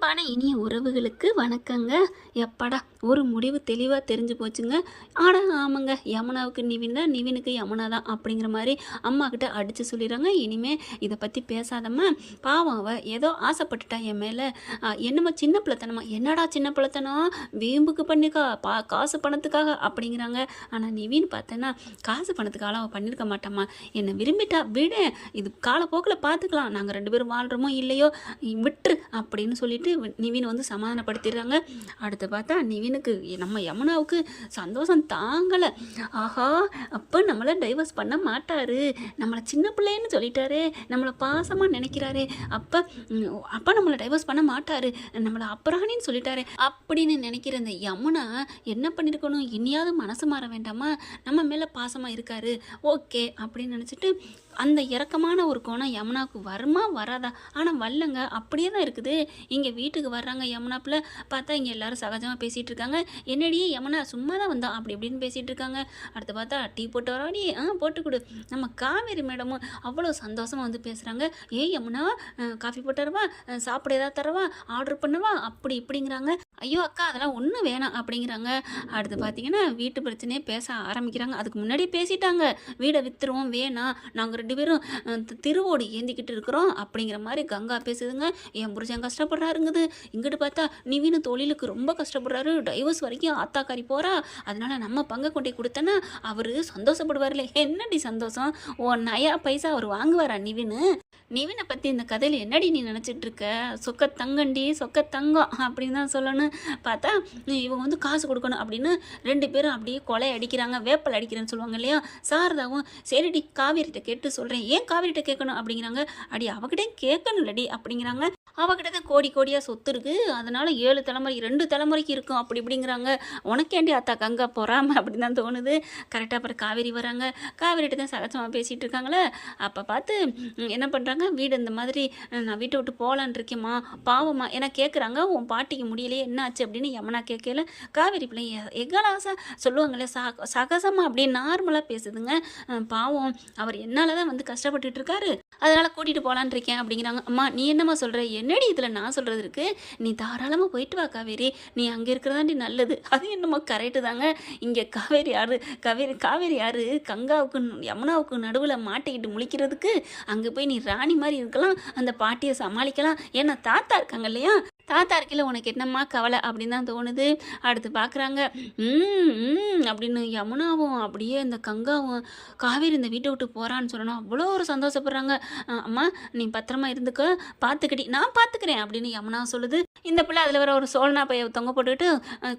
அன்பான இனிய உறவுகளுக்கு வணக்கங்க. எப்பாடா ஒரு முடிவு தெளிவாக தெரிஞ்சு போச்சுங்க. ஆமாங்க, யமுனாவுக்கு நிவின் தான், நிவினுக்கு யமுனா தான் அப்படிங்கிற மாதிரி அம்மா கிட்ட அடித்து சொல்லிடுறாங்க. இனிமே இதை பற்றி பேசாதம்மா, பாவம் அவ ஏதோ ஆசைப்பட்டுட்டா என் மேலே, என்னம்மா சின்ன பிள்ளைத்தனமா, என்னடா சின்ன பிள்ளைத்தனம், வீம்புக்கு பண்ணிக்கா காசு பணத்துக்காக அப்படிங்கிறாங்க. ஆனால் நிவின் பார்த்தேன்னா காசு பணத்துக்காக அவள் பண்ணியிருக்க மாட்டாம்மா, என்னை விரும்பிட்டா விடு, இது காலப்போக்கில் பார்த்துக்கலாம், நாங்கள் 2 பேரும் வாழ்கிறோமோ இல்லையோ விட்டுரு அப்படின்னு சொல்லிட்டு நிவின் வந்து சமாதானப்படுத்திடுறாங்க. அடுத்து பார்த்தா நிவினுக்கு நம்ம யமுனாவுக்கு சந்தோஷம் தாங்கலை. ஆஹா, அப்போ நம்மளை டைவர்ஸ் பண்ண மாட்டாரு, நம்மளை சின்ன பிள்ளைன்னு சொல்லிட்டாரு, நம்மளை பாசமாக நினைக்கிறாரு, அப்போ நம்மளை டைவர்ஸ் பண்ண மாட்டாரு, நம்மளை அப்புறானின்னு சொல்லிட்டாரு அப்படின்னு நினைக்கிற அந்த யமுனா என்ன பண்ணியிருக்கணும், இனியாவது மனசு மாற வேண்டாமா, நம்ம மேலே பாசமாக இருக்காரு ஓகே அப்படின்னு நினச்சிட்டு அந்த இறக்கமான ஒரு கோணம் யமுனாவுக்கு வருமா வராதா, ஆனால் வரலங்க, அப்படியே தான் இருக்குது. இங்கே வீட்டுக்கு வர்றாங்க யமுனாப்பில், பார்த்தா இங்கே எல்லோரும் சகஜமாக பேசிகிட்டு இருக்காங்க. என்னடியே யமுனா சும்மா தான் வந்தோம் அப்படி இப்படின்னு பேசிகிட்டு இருக்காங்க. அடுத்து பார்த்தா டீ போட்டு வராடி, போட்டு கொடு, நம்ம காவேரி மேடமும் அவ்வளோ சந்தோஷமாக வந்து பேசுகிறாங்க. யமுனா காஃபி போட்டு தரவா, சாப்பிட ஏதாவது தரவா, ஆர்டர் பண்ணவா, அப்படி இப்படிங்கிறாங்க. ஐயோ அக்கா அதெல்லாம் ஒன்றும் வேணாம் அப்படிங்கிறாங்க. அடுத்து பார்த்தீங்கன்னா வீட்டு பிரச்சனையே பேச ஆரம்பிக்கிறாங்க. அதுக்கு முன்னாடி பேசிட்டாங்க, வீடை விற்றுருவோம் வேணாம், நாங்கள் 2 பேரும் திருவோடு ஏந்திக்கிட்டு இருக்கிறோம் அப்படிங்கிற மாதிரி கங்கா பேசுதுங்க. என் புருஷன் கஷ்டப்படுறாருங்குது. இங்கிட்டு பார்த்தா நிவின் தொழிலுக்கு ரொம்ப கஷ்டப்படுறாரு, டைவர்ஸ் வரைக்கும் ஆத்தாக்காரி போகிறா, அதனால நம்ம பங்கை கொண்டே கொடுத்தேன்னா அவர் சந்தோஷப்படுவார்ல. என்னடி சந்தோஷம், நயா பைசா அவர் வாங்குவாரா நிவினை பற்றி இந்த கதையில் என்னடி நீ நினச்சிட்டு இருக்க, சொக்க தங்கண்டி சொக்க தங்கம் அப்படின்னு தான் சொல்லணும். பார்த்தா இவங்க வந்து காசு கொடுக்கணும் அப்படின்னு 2 பேரும் அப்படியே கொலை அடிக்கிறாங்க, வேப்பல் அடிக்கிறேன்னு சொல்லுவாங்க இல்லையா. சாரதாவும் சரிடி காவேரிட்ட கேட்டு சொல்கிறேன், ஏன் காவேரிட்ட கேட்கணும் அப்படிங்கிறாங்க. அடி அவகிட்டே கேட்கணும் இல்லடி அப்படிங்கிறாங்க. அவகிட்ட தான் கோடி கோடியாக சொத்து இருக்குது, அதனால் 7 தலைமுறை 2 தலைமுறைக்கு இருக்கும் அப்படி இப்படிங்கிறாங்க. உனக்கேண்டி அத்தா கங்கா போகிறாம அப்படின்னு தான் தோணுது. கரெக்டாக அப்புறம் காவேரி வராங்க, காவேரிட்ட தான் சகஜமாக பேசிகிட்டு இருக்காங்களே. அப்போ பார்த்து என்ன பண்ணுறாங்க, வீடு இந்த மாதிரி நான் வீட்டை விட்டு போகலான் இருக்கேம்மா பாவம்மா ஏன்னா கேட்குறாங்க, உன் பாட்டிக்கு முடியலையே என்ன ஆச்சு அப்படின்னு யமுனா கேட்கல. காவேரி பிள்ளை எகலாசா சொல்லுவாங்களே சகசமாக அப்படியே நார்மலாக பேசுதுங்க. பாவம் அவர் என்னால் தான் வந்து கஷ்டப்பட்டுட்டு இருக்காரு, அதனால் கூட்டிகிட்டு போகலான் இருக்கேன் அப்படிங்கிறாங்க. அம்மா நீ என்னம்மா சொல்கிற, என்னடி இதில் நான் சொல்கிறது இருக்குது, நீ தாராளமாக போயிட்டு வா காவேரி, நீ அங்கே இருக்கிறதாண்டி நல்லது. அது என்னமோ கரெக்டு தாங்க. இங்கே காவேரி யார் கங்காவுக்கு யமுனாவுக்கு நடுவில் மாட்டிக்கிட்டு முழிக்கிறதுக்கு, அங்கே போய் நீ ராணி மாதிரி இருக்கலாம், அந்த பாட்டியை சமாளிக்கலாம், ஏன்னா தாத்தா இருக்காங்க இல்லையா, தாத்தா இருக்கையில் உனக்கு என்னம்மா கவலை அப்படின்னு தான் தோணுது. அடுத்து பார்க்குறாங்க அப்படின்னு யமுனாவும் அப்படியே இந்த கங்காவும் காவேரி இந்த வீட்டை விட்டு போகிறான்னு சொல்லணும் அவ்வளோ ஒரு சந்தோஷப்படுறாங்க. அம்மா நீ பத்திரமா இருந்துக்க, பார்த்துக்கிட்டி நான் பார்த்துக்கிறேன் அப்படின்னு யமுனா சொல்லுது. இந்த பிள்ளை அதில் வர ஒரு சோழனா பைய தொங்க போட்டுக்கிட்டு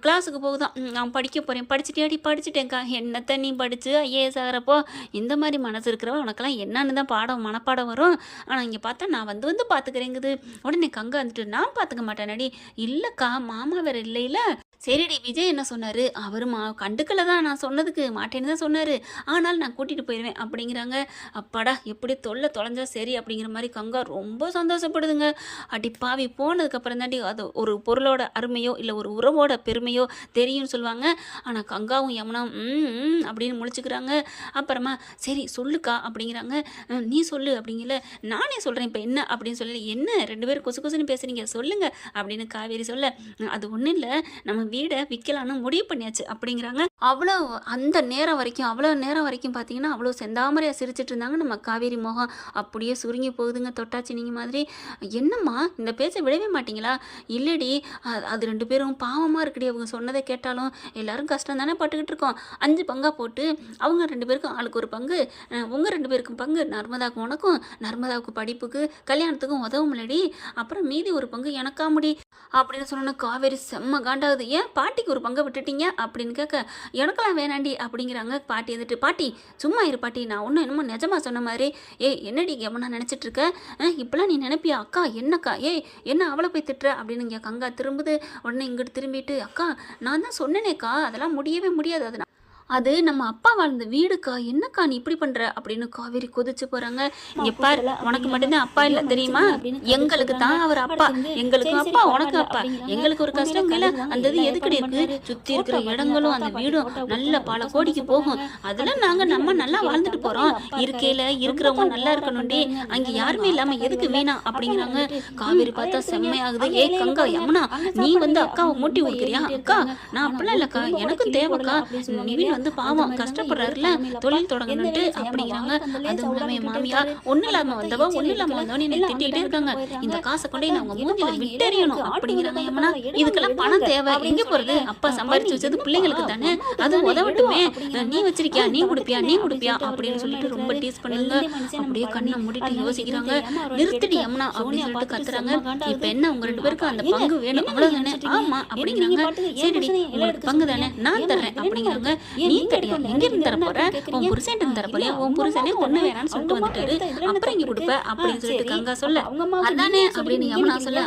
கிளாஸுக்கு போகுதான். நான் படிக்க போகிறேன், படிச்சுட்டேடி, படிச்சுட்டேன்க்கா, என்னத்தை நீ படித்து ஐஏஎஸ் ஆகிறப்போ இந்த மாதிரி மனசு இருக்கிறவ உனக்கெல்லாம் என்னன்னு தான் மனப்பாடம் வரும். ஆனால் இங்கே பார்த்தா நான் வந்து பார்த்துக்கிறேங்குது. உடனே கங்கா வந்துட்டு நான் பார்த்துக்க மாட்டேனடி, இல்லைக்கா மாமா வேறு இல்லைல்ல. சரிடி விஜய் என்ன சொன்னார், அவர் கண்டுக்கல தான் நான் சொன்னதுக்கு, மாட்டேன்னு தான் சொன்னார், ஆனால் நான் கூட்டிகிட்டு போயிடுவேன் அப்படிங்கிறாங்க. அப்பாடா எப்படி தொலைஞ்சா சரி அப்படிங்கிற மாதிரி கங்கா ரொம்ப சந்தோஷப்படுதுங்க. அடி பாவி போனதுக்கப்புறம் தாண்டி அது ஒரு பொருளோட அருமையோ இல்லை ஒரு உறவோட பெருமையோ தெரியும்னு சொல்லுவாங்க. ஆனால் கங்காவும் யமுனா அப்படின்னு முழிச்சுக்கிறாங்க. அப்புறமா சரி சொல்லுக்கா அப்படிங்கிறாங்க. நீ சொல்லு அப்படிங்கல, நானே சொல்கிறேன் இப்போ என்ன அப்படின்னு சொல்லி, என்ன 2 பேரும் கொசு கொசுன்னு பேசுகிறீங்க சொல்லுங்க அப்படின்னு காவேரி சொல்ல, அது ஒன்றும் இல்லை, நம்ம வீடை விற்கலான்னு முடிவு பண்ணியாச்சு அப்படிங்கிறாங்க. அவ்வளோ நேரம் வரைக்கும் பார்த்தீங்கன்னா அவ்வளோ செந்தாமரையாக சிரிச்சிட்டு இருந்தாங்க நம்ம காவேரி முகம் அப்படியே சுருங்கி போகுதுங்க. தொட்டாச்சு நீங்கள் மாதிரி, என்னம்மா இந்த பேச்சை விடவே மாட்டிங்களா, இல்லடி அது 2 பேரும் பாவமாக இருக்குடி, அவங்க சொன்னதை கேட்டாலும் எல்லாரும் கஷ்டம் தானே பட்டுக்கிட்டு இருக்கோம், 5 பங்காக போட்டு அவங்க 2 பேருக்கும் ஆளுக்கு ஒரு பங்கு, உங்கள் 2 பேருக்கும் பங்கு, நர்மதாவுக்கும் உனக்கும், நர்மதாவுக்கு படிப்புக்கு கல்யாணத்துக்கும் உதவும் இல்லடி, அப்புறம் மீதி ஒரு பங்கு எனக்கா முடி அப்படின்னு சொன்னோன்னா காவேரி செம்ம காண்டாகுது. ஏன் பாட்டிக்கு ஒரு பங்கை விட்டுட்டீங்க அப்படின்னு கேட்க, எனக்கெல்லாம் வேணாண்டி அப்படிங்கிறாங்க. பாட்டி வந்துட்டு, பாட்டி சும்மா இரு பாட்டி, நான் ஒன்றும் என்னமோ நிஜமாக சொன்ன மாதிரி, என்னடி யமுனா நினச்சிட்டு இருக்க, இப்போலாம் நீ நினைப்பியா, அக்கா என்னக்கா, என்ன அவளை போய் திட்டுற அப்படின்னு இங்கே கங்கா திரும்புது. உடனே இங்கிட்டு திரும்பிட்டு, அக்கா நான் தான் சொன்னேனேக்கா அதெல்லாம் முடியவே முடியாது, அது அது நம்ம அப்பா வாழ்ந்த வீடுக்கா, என்னக்கா நீ இப்படி பண்ற அப்படின்னு காவேரி கொதிச்சு போறாங்க. இங்க பாரு, உனக்கு மட்டும்தான் அப்பா இல்ல தெரியுமா? எங்களுக்கு தான் அவர் அப்பா. எங்களுக்கு அப்பா, உனக்கு அப்பா. எங்களுக்கு ஒரு கஷ்டம் இல்ல, அந்த இது எதுக்கடி இருக்கு? சுத்தி இருக்கிற இடங்களும் அந்த வீடும் நல்ல பல கோடிக்கு போகும். அதுல நாங்க நம்ம நல்லா வாழ்ந்துட்டு போறோம். இருக்கையில இருக்கிறவங்க நல்லா இருக்கணும்டி, அங்க யாருமே இல்லாம எதுக்கு வீணா அப்படிங்கிறாங்க. காவேரி பார்த்தா செம்மையாகுது. ஏ கங்கா, யமுனா, நீ வந்து அக்காவை மூட்டி விடுக்கிறியா? அக்கா, நான் அப்படிலாம் இல்லக்கா, எனக்கு தேவைக்கா. நிவின் வந்து பாவம் கஷ்டப்படுறாருல, தொழில் தொடங்கணும்ட்டு அப்படிங்கிறாங்க. அதுவும் இல்லாம மாமியார் ஒண்ணு இல்லாம வந்தவனே என்னை திட்டிகிட்டே இருக்காங்க. இந்த காசை கொண்டு நான் அவங்க மூஞ்சில விட்டெறியணும் அப்படிங்கிறாங்க. யமுனா, இதுக்கெல்லாம் பணம் தேவை, எங்க போறது? அப்பா சம்பாரிச்சு வச்சது பிள்ளைங்களுக்கு தானே, அது உதவட்டுமே. நீ வச்சிருக்கியா, நீ குடுப்பியா அப்படின்னு சொல்லிட்டு ரொம்ப டீஸ் பண்ணுங்க. அப்படியே கண்ணை மூடிட்டு யோசிக்கிறாங்க. நிறுத்திட்டு யமுனா அப்படின்னு சொல்லிட்டு கத்துறாங்க. இப்ப என்ன, உங்க 2 பேருக்கு அந்த பங்கு வேணும் அவ்வளவுதானே? ஆமா அப்படிங்கிறாங்க. சரிடி, உங்களுக்கு பங்கு தானே, நான் தர்றேன் அப்படிங்கிறாங்க. நீ தரியா, எங்க இருந்து தர போற? உன் புருஷன் இருந்து தர போறியா? உன் புருஷனே ஒண்ணு வேணான்னு சொல்லிட்டு வந்துட்டாரு, அப்புறம் இங்க கொடுப்ப அப்படின்னு சொல்லிட்டு கங்கா சொல்ல, அதானே அப்படின்னு யமுனா சொல்ல,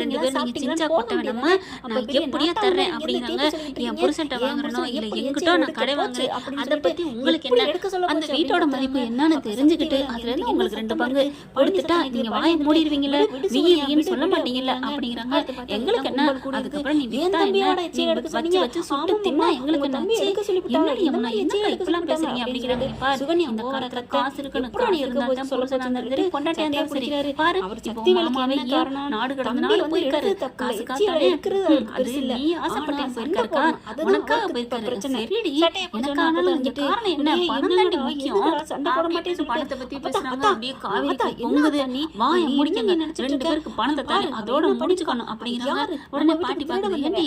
2 பேரும் நீங்க சிஞ்சா கொட்ட வேணாமா, நான் எப்படியா தர்றேன் அப்படிங்கிறாங்க. என் புருஷன்ட்ட வாங்குறனோ இல்ல எங்கிட்ட நான் கடை வாங்குறேன், அதை பத்தி உங்களுக்கு என்ன? அந்த வீட்டோட மதிப்பு என்னன்னு தெரிஞ்சுக்கிட்டு அதுல இருந்து உங்களுக்கு 2 பங்கு கொடுத்துட்டா நீங்க வாயை மூடிடுவீங்கல்ல, வீன்னு சொல்ல மாட்டீங்கல்ல அப்படிங்கிறாங்க. எங்களுக்கு என்ன, அதுக்கப்புறம் நீ வித்தா என்ன, வச்சு வச்சு சுட்டு தின்னா எங்களுக்கு என்னாச்சு? என்னடி யமுனா, என்னக்கா இப்பெல்லாம் பேசுறீங்க அப்படிங்கிறாங்க. சுகன்யா, இந்த காலத்துல காசு இருக்கணும், காசு இருந்தா தான் புருஷனா இருந்தாரு, பொண்டாட்டியா இருந்தா பிடிக்கிறாரு பாரு. சக்தி மாமாவே நாடு கடந்த நாடு போயிருக்காரு, காசு காசாலே அது நீ ஆசைப்பட்டேன் போயிருக்காருக்கா, உனக்காக போயிருக்காரு. சரிடி, எனக்கு ஆனாலும் இங்க காரணம் என்ன? பணம் தாண்டி முக்கியம். பணத்தை பத்தி பேசுறாங்க. அப்படியே காவேரி பொங்குது. வாயை முடிக்கங்க, 2 பேருக்கு பணத்தை தாரு, அதோட முடிச்சுக்கணும் அப்படிங்கிறாங்க. உடனே பாட்டி பாக்குது, ஏண்டி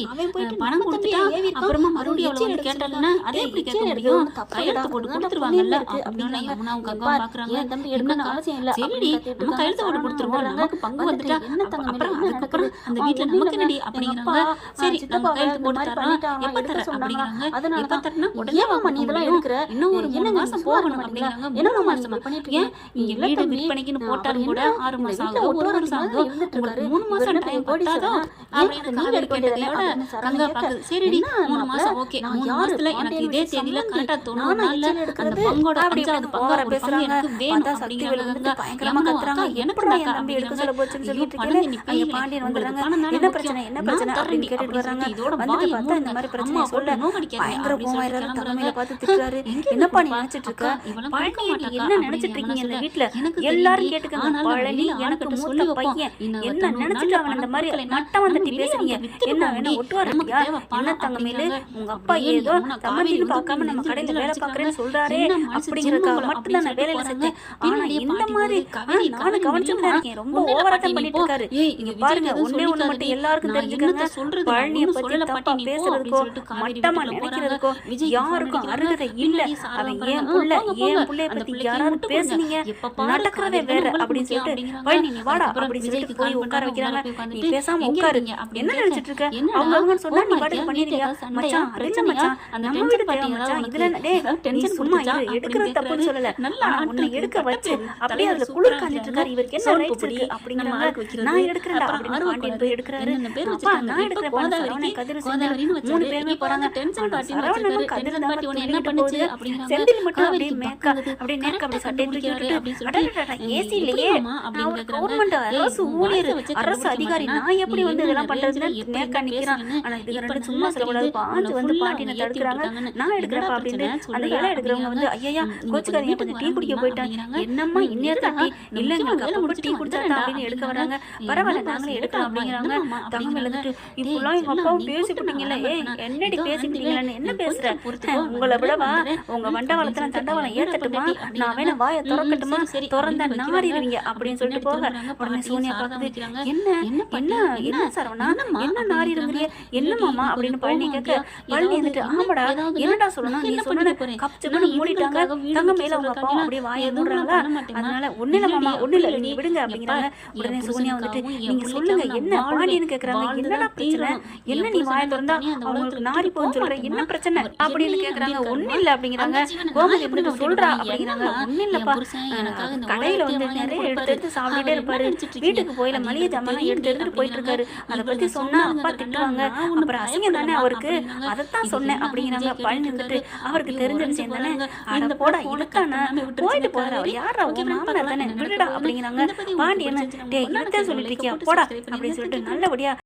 பணம் கொடுத்துட்டா அப்புறமா மறுபடியும் அவளை வந்து கேட்டாலுன்னா அதை எப்படி கேட்க முடியும்? கையெழுத்து போட்டு கொடுத்துருவாங்கல்ல அப்படின்னு யமுனாவும் கங்காவும் பாக்குறாங்க. சரிடி, நம்ம கையெழுத்து போட்டு கொடுத்துருவோம், நமக்கு பங்கு வந்துட்டா அப்புறம் அதுக்கப்புறம் அந்த வீட்டுல நமக்கு என்னடி அப்படிங்கிறாங்க. சரி, நம்ம கையெழுத்து போட்டு தரோம், எப்ப தர அப்படிங்கிறாங்க. எப்ப தரனா உடனே நீ இதெல்லாம் எடுக்கிற, இன்னும் ஒரு 3 மாசம் போகணும் அப்படிங்கிறாங்க. 3 மாசமா? ஏன், இங்க வீடு விற்பனைக்குன்னு போட்டாலும் கூட 6 மாசம் ஆகுதோ 1 வருஷம் ஆகுதோ, உங்களுக்கு 3 மாசம் டைம் போட்டாதோ அப்படின்னு காவேரி கேட்டதையோட கங்கா பாக்குது. சரிடி, 3 மாசம் ஓகே, 3 மாசத்துல எனக்கு இதே தேதியில கரெக்டா 90 நாள்ல அந்த பங்கோட 5வது பங்கோட பேசுறாங்க. எனக்கு வேணும் அப்படிங்கிறாங்க. பயங்கரமா கத்துறாங்க. எனக்கு நான் நம்பி எடுக்க சொல்ல போச்சுன்னு சொல்லிட்டு இருக்காங்க. பாண்டியன் வந்துறாங்க. என்ன பிரச்சனை அப்படின்னு கேட்டுட்டு வராங்க. இதோட வந்து பார்த்தா இந்த மாதிரி பிரச்சனை சொல்ல பயங்கர கோவமாயிராரு. தலைமையில பார்த்து திட்டுறாரு. என்னப்பா நீ நினைச்சிட்டு இருக்க? பழனி என்ன நினைச்சிட்டு இருக்கீங்க இந்த வீட்டுல? எல்லாரும் கேட்டுக்கங்க. பழனி எனக்கு மூத்த பையன், என்ன நினைச்சிட்டு அவன் இந்த மாதிரி நட்டம் வந்துட்டு பேசுறீங்க? என்ன வேணா ஒட்டுவாரு? என்ன தங்கமேலு, உங்க அப்பா ஏதோ சம்மந்தின்னு பார்க்காம நம்ம கடையில வேலை பாக்குறேன்னு சொல்றாரே அப்படிங்கறதுக்காக மட்டும் தான் நான் வேலையில செஞ்சேன். ஆனா இந்த மாதிரி நானும் கவனிச்சுதான் இருக்கேன். ரொம்ப ஓவரா தான் பண்ணிட்டு இருக்காரு. இங்க பாருங்க, ஒண்ணே ஒண்ணு மட்டும் எல்லாருக்கும் தெரிஞ்சுக்கங்க. பழனியை பத்தி தப்பா பேசுறதுக்கோ மட்டமா நினைக்கிறதுக்கோ யாருக்கும் அருகதை இல்ல. அவன் என் புள்ளைய பத்தி யாராவது பேசுனீங்க, நடக்கிறதே வேற அப்படின்னு சொல்லிட்டு பழனி நீ வாடா அப்படின்னு சொல்லிட்டு போய் உட்கார வைக்கிறாங்க. நீ பேசாம உட்காரு, என்ன நினைச்சிட்டு இருக்க? அவங்க சொன்னா நீ பாட்டுக்கு பண்ணிடுறியா? மச்சான் அரைச்ச மச்சான், நம்ம வீடு தேவை மச்சான். இதுல நீ சும்மா எடுக்கிறது தப்புன்னு சொல்லல, உன்னை எடுக்க வச்சு அப்படியே அதுல குளிர் காஞ்சிட்டு இருக்காரு. இவருக்கு என்ன ரைட்ஸ் இருக்கு அப்படிங்கிறாங்க. நான் எடுக்கிறேன்டா அப்படின்னு பாண்டியன் போய் எடுக்கிறாரு. அப்பா நான் எடுக்கிறேன், சரவணன் கதிர் 3 பேருமே போறாங்க. சரவணனும் கதிர் என்ன பண்ணுச்சு அப்படிங்கிறாங்க. செந்தில் மட்டும் அப்படியே மேக்கா அப்படியே நேக்க அப்படி சட்டை தூக்கி விட்டுட்டு ஏசி இல்லையே, கவர்மெண்ட் அரசு ஊழியர் அரசு அதிகாரி, நான் எப்படி வந்து இதெல்லாம் பண்றதுன்னு நேக்கா நிக்கிறான். ஆனா இதுக்கு 2 சும்மா சொல்லக்கூடாது. பாஞ்சு வந்து பாட்டினை தடுக்கிறாங்க. நான் எடுக்கிறப்ப அப்படின்னு அந்த இலை எடுக்கிறவங்க வந்து ஐயா கோச்சுக்காதீங்க, கொஞ்சம் டீ குடிக்க போயிட்டாங்க. என்னம்மா இன்னேரம் டீ இல்ல, எங்களுக்கு டீ குடிச்சாதான் அப்படின்னு எடுக்க வராங்க. பரவாயில்ல நாங்களே எடுக்கலாம் அப்படிங்கிறாங்க. தங்கமேல இருந்துட்டு இப்பெல்லாம் எங்க அப்பாவும் பேசிவிட்டீங்கல்ல, என்னடி பேசிட்டீங்கன்னு என்ன பேசுற? உங்களை விடவா உங்க வண்டவாளத்துல தண்டவாளம் ஏத்தட்டுமா? நான் வேணா வாயை திறக்கட்டுமா? திறந்தா நாரிடுவீங்க அப்படின்னு சொல்லிட்டு போக உடனே சோனியா பாக்குது. என்ன என்ன என்ன சரவணா, என்ன நாரிடுங்க, என்ன மாமா அப்படின்னு பழனி கேட்க, பழனி வந்துட்டு ஆமாடா என்னடா சொல்லணும், நீ சொன்ன கப்சுன்னு மூடிட்டாங்க. தங்கமேல உங்க அப்பாவும் அப்படியே வாயை மூடுறாங்களா, அதனால ஒண்ணு இல்ல மாமா, ஒண்ணு இல்ல நீ விடுங்க அப்படிங்கிறாங்க. உடனே சோனியா வந்துட்டு நீங்க சொல்லுங்க என்ன பாண்டியன்னு கேக்குறாங்க. என்னடா பிரச்சனை, என்ன நீ வாயை திறந்தா அவங்களுக்கு நாரி போன்னு சொல்ற, என்ன பிரச்சனை அப்படின்னு கேக்குறாங்க. ஒண்ணு இல்ல அப்படிங்கிறாங்க. கோமதி எப்படி சொல்றா அப்படிங்கிறாங்க. ஒண்ணு இல்லப்பா, கடையில வந்து நிறைய எடுத்து சாப்பிட்டுட்டே இருப்பாரு, வீட்டுக்கு போயில மளிகை ஜாமான் எடுத்து எடுத்துட்டு போயிட்டு இருக்காரு, அதை பத்தி சொன்னா அப்பா திட்டுவாங்க, அப்புறம் அசிங்கம் தானே அவருக்கு, அதைத்தான் சொன்னேன் அப்படிங்கிறாங்க. பழனி வந்துட்டு அவருக்கு தெரிஞ்ச விஷயம் தானே, அட போடா இதுக்கான போயிட்டு போற அவர் யாரா உன் மாமனார் தானே விடுடா அப்படிங்கிறாங்க. பாண்டியன் டே இவத்தே சொல்லிட்டு இருக்கியா போடா அப்படின்னு சொல்லிட்டு நல்லபடியா